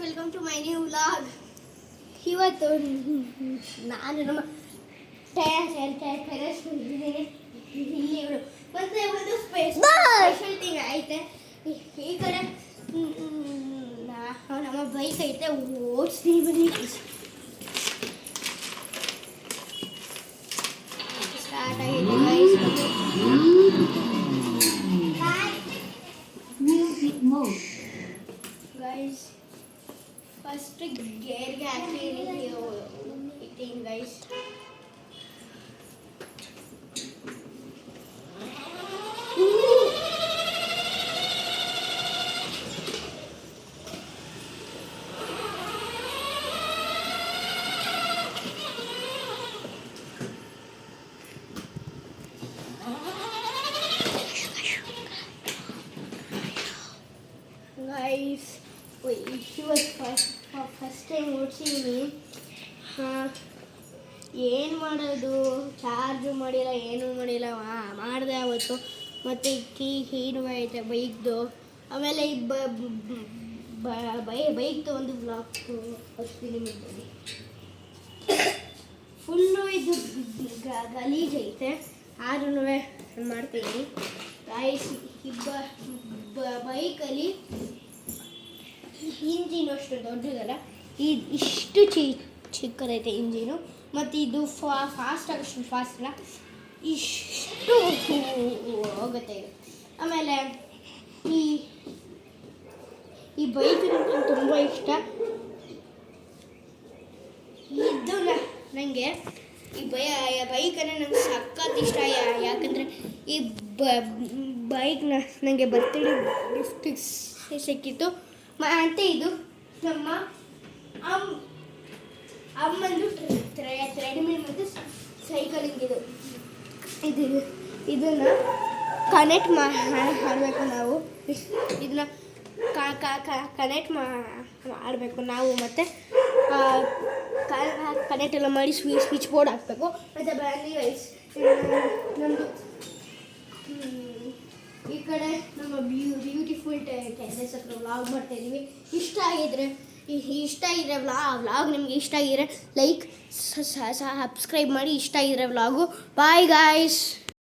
Welcome to my new vlog. ಇವತ್ತು ನಾನು ನಮ್ಮ ಟೆರೆಸ್ ಇದ್ದೀನಿ. ಇಲ್ಲಿ ಮತ್ತೆ ಒಂದು ಸ್ಪೆಷಲ್ ಥಿಂಗ್ ಐತೆ. ಈ ಕಡೆ ನಮ್ಮ ಬೈಕ್ ಐತೆ, ಓಡಿಸ್ತೀನಿ ಬನ್ನಿ. ಸ್ಟಾರ್ಟ್ ಆಗಿದೆ ಗೈಸ್. ಫಸ್ಟ್ ಗೇರ್ಗೆ ಹಾಕ್ತೀನಿ ಗೈಸ್. ಗೈಸ್ ಫಸ್ಟ್ ಟೈಮ್ ಓಡಿಸಿದ್ದೀನಿ. ಏನು ಮಾಡೋದು, ಚಾರ್ಜು ಮಾಡಿಲ್ಲ, ಏನೂ ಮಾಡಿಲ್ಲ. ಮಾಡಿದೆ ಅವತ್ತು. ಮತ್ತು ಕೀನು ಐತೆ ಬೈಕ್ದು. ಆಮೇಲೆ ಈ ಬೈಕ್ದು ಒಂದು ಬ್ಲಾಗ್ ಬರ್ತೀನಿ ನಿಮ್ಮಲ್ಲಿ. ಫುಲ್ಲು ಇದು ಗಲೀಜೈತೆ, ಆದ್ರೂ ಮಾಡ್ತೀನಿ ಗೈಸ್. ಬೈಕಲ್ಲಿ ಇಂಜಿನ್ ಅಷ್ಟು ದೊಡ್ಡದಲ್ಲ, ಇಷ್ಟು ಚಿಕ್ಕದೈತೆ ಇಂಜಿನು. ಮತ್ತು ಇದು ಫಾಸ್ಟ್ ಅಲ್ಲ, ಇಷ್ಟು ಹೋಗುತ್ತೆ ಇದು. ಆಮೇಲೆ ಈ ಬೈಕ್ ನನಗೆ ತುಂಬ ಇಷ್ಟ. ಇದು ನನಗೆ ಈ ಬೈಕನ್ನು ನಂಗೆ ಸಖತ್ ಇಷ್ಟ. ಯಾಕಂದರೆ ಈ ಬೈಕ್ನ ನನಗೆ ಬರ್ತ್ಡೇ ಗಿಫ್ಟ್ ಸಿಕ್ಕಿತ್ತು. ಮತ್ತು ಇದು ನಮ್ಮ ಅಮ್ಮಂದು ಟ್ರೆಡ್ಮಿಲ್ ಮತ್ತು ಸೈಕಲಿಂಗ್. ಇದನ್ನು ಕನೆಕ್ಟ್ ಮಾಡಬೇಕು ನಾವು. ಇದನ್ನ ಕನೆಕ್ಟ್ ಮಾಡಬೇಕು ನಾವು. ಮತ್ತು ಕನೆಕ್ಟ್ ಎಲ್ಲ ಮಾಡಿ ಸ್ವಿಚ್ ಬೋರ್ಡ್ ಹಾಕಬೇಕು. ಮತ್ತು ಬನ್ನಿ ಗೈಸ್, ನಮ್ಮದು ಈ ಕಡೆ ನಮ್ಮ ಬ್ಯೂಟಿಫುಲ್ ಟೆರೆಸ್ ಹತ್ರ ವ್ಲಾಗ್ ಮಾಡ್ತಾಯಿದ್ದೀವಿ. ಇಷ್ಟ ಆಗಿದ್ರೆ ವ್ಲಾಗ್ ನಿಮಗೆ ಇಷ್ಟ ಆಗಿದ್ರೆ ಲೈಕ್ ಸಬ್ಸ್ಕ್ರೈಬ್ ಮಾಡಿ. ಇಷ್ಟ ಆಗಿದ್ರೆ ವ್ಲಾಗು. Bye guys.